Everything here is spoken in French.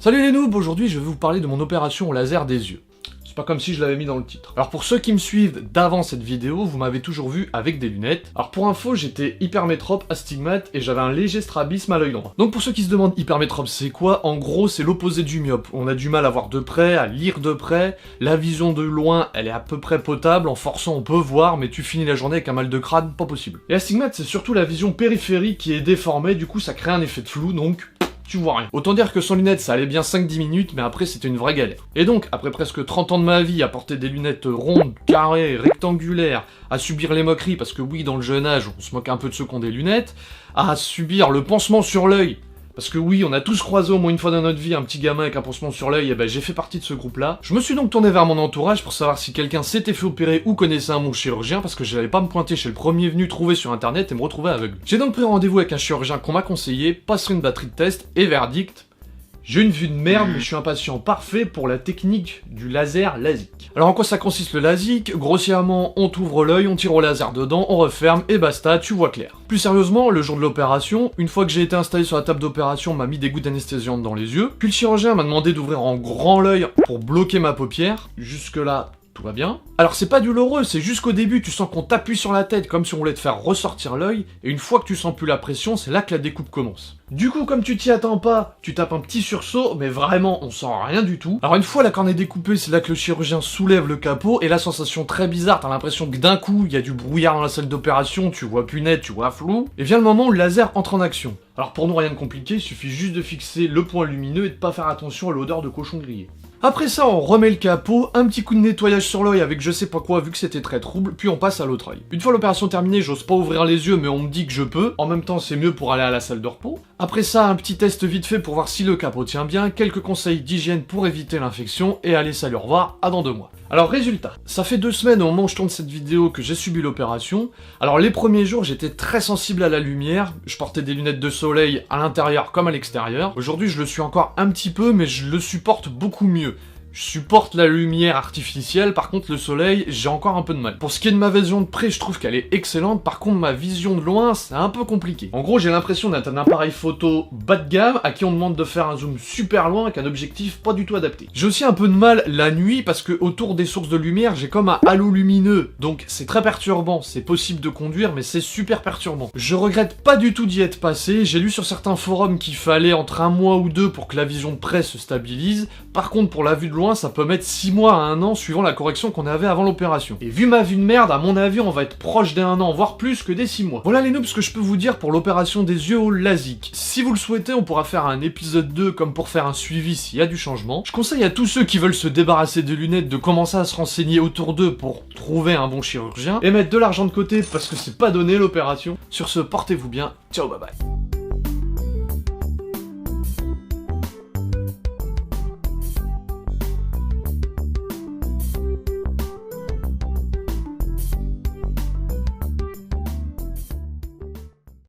Salut les noobs, aujourd'hui je vais vous parler de mon opération au laser des yeux. C'est pas comme si je l'avais mis dans le titre. Alors pour ceux qui me suivent d'avant cette vidéo, vous m'avez toujours vu avec des lunettes. Alors pour info, j'étais hypermétrope, astigmate et j'avais un léger strabisme à l'œil droit. Donc pour ceux qui se demandent hypermétrope c'est quoi, en gros c'est l'opposé du myope. On a du mal à voir de près, à lire de près, la vision de loin elle est à peu près potable, en forçant on peut voir mais tu finis la journée avec un mal de crâne, pas possible. Et astigmate c'est surtout la vision périphérique qui est déformée, du coup ça crée un effet de flou donc tu vois rien. Autant dire que sans lunettes ça allait bien 5-10 minutes, mais après c'était une vraie galère. Et donc, après presque 30 ans de ma vie à porter des lunettes rondes, carrées, rectangulaires, à subir les moqueries, parce que oui, dans le jeune âge, on se moque un peu de ceux qui ont des lunettes, à subir le pansement sur l'œil, parce que oui, on a tous croisé au moins une fois dans notre vie un petit gamin avec un pansement sur l'œil, et ben j'ai fait partie de ce groupe-là. Je me suis donc tourné vers mon entourage pour savoir si quelqu'un s'était fait opérer ou connaissait un bon chirurgien, parce que je n'allais pas me pointer chez le premier venu trouvé sur internet et me retrouver aveugle. J'ai donc pris rendez-vous avec un chirurgien qu'on m'a conseillé, passerai une batterie de tests, et verdict, j'ai une vue de merde, mais je suis un patient parfait pour la technique du laser LASIK. Alors en quoi ça consiste le LASIK? Grossièrement, on t'ouvre l'œil, on tire au laser dedans, on referme, et basta, tu vois clair. Plus sérieusement, le jour de l'opération, une fois que j'ai été installé sur la table d'opération, on m'a mis des gouttes d'anesthésiante dans les yeux, puis le chirurgien m'a demandé d'ouvrir en grand l'œil pour bloquer ma paupière. Jusque là, tout va bien. Alors c'est pas douloureux, c'est juste qu'au début tu sens qu'on t'appuie sur la tête comme si on voulait te faire ressortir l'œil, et une fois que tu sens plus la pression, c'est là que la découpe commence. Du coup, comme tu t'y attends pas, tu tapes un petit sursaut, mais vraiment on sent rien du tout. Alors une fois la corne est découpée, c'est là que le chirurgien soulève le capot, et la sensation très bizarre, t'as l'impression que d'un coup, il y a du brouillard dans la salle d'opération, tu vois plus net, tu vois flou, et vient le moment où le laser entre en action. Alors pour nous rien de compliqué, il suffit juste de fixer le point lumineux et de pas faire attention à l'odeur de cochon grillé. Après ça, on remet le capot, un petit coup de nettoyage sur l'œil avec je sais pas quoi vu que c'était très trouble, puis on passe à l'autre œil. Une fois l'opération terminée, j'ose pas ouvrir les yeux mais on me dit que je peux, en même temps c'est mieux pour aller à la salle de repos. Après ça, un petit test vite fait pour voir si le capot tient bien, quelques conseils d'hygiène pour éviter l'infection, et allez salut au revoir, à dans 2 mois. Alors résultat, ça fait 2 semaines au moment où je tourne cette vidéo que j'ai subi l'opération. Alors les premiers jours j'étais très sensible à la lumière, je portais des lunettes de soleil à l'intérieur comme à l'extérieur. Aujourd'hui je le suis encore un petit peu mais je le supporte beaucoup mieux. Je supporte la lumière artificielle, par contre le soleil, j'ai encore un peu de mal. Pour ce qui est de ma vision de près, je trouve qu'elle est excellente, par contre ma vision de loin, c'est un peu compliqué. En gros, j'ai l'impression d'être un appareil photo bas de gamme, à qui on demande de faire un zoom super loin avec un objectif pas du tout adapté. J'ai aussi un peu de mal la nuit, parce que autour des sources de lumière, j'ai comme un halo lumineux, donc c'est très perturbant, c'est possible de conduire, mais c'est super perturbant. Je regrette pas du tout d'y être passé, j'ai lu sur certains forums qu'il fallait entre 1 mois ou 2 pour que la vision de près se stabilise, par contre pour la vue de loin, ça peut mettre 6 mois à 1 an suivant la correction qu'on avait avant l'opération. Et vu ma vue de merde, à mon avis, on va être proche des 1 an, voire plus que des 6 mois. Voilà les noobs, ce que je peux vous dire pour l'opération des yeux au LASIK. Si vous le souhaitez, on pourra faire un épisode 2 comme pour faire un suivi s'il y a du changement. Je conseille à tous ceux qui veulent se débarrasser des lunettes de commencer à se renseigner autour d'eux pour trouver un bon chirurgien et mettre de l'argent de côté parce que c'est pas donné l'opération. Sur ce, portez-vous bien, ciao bye bye.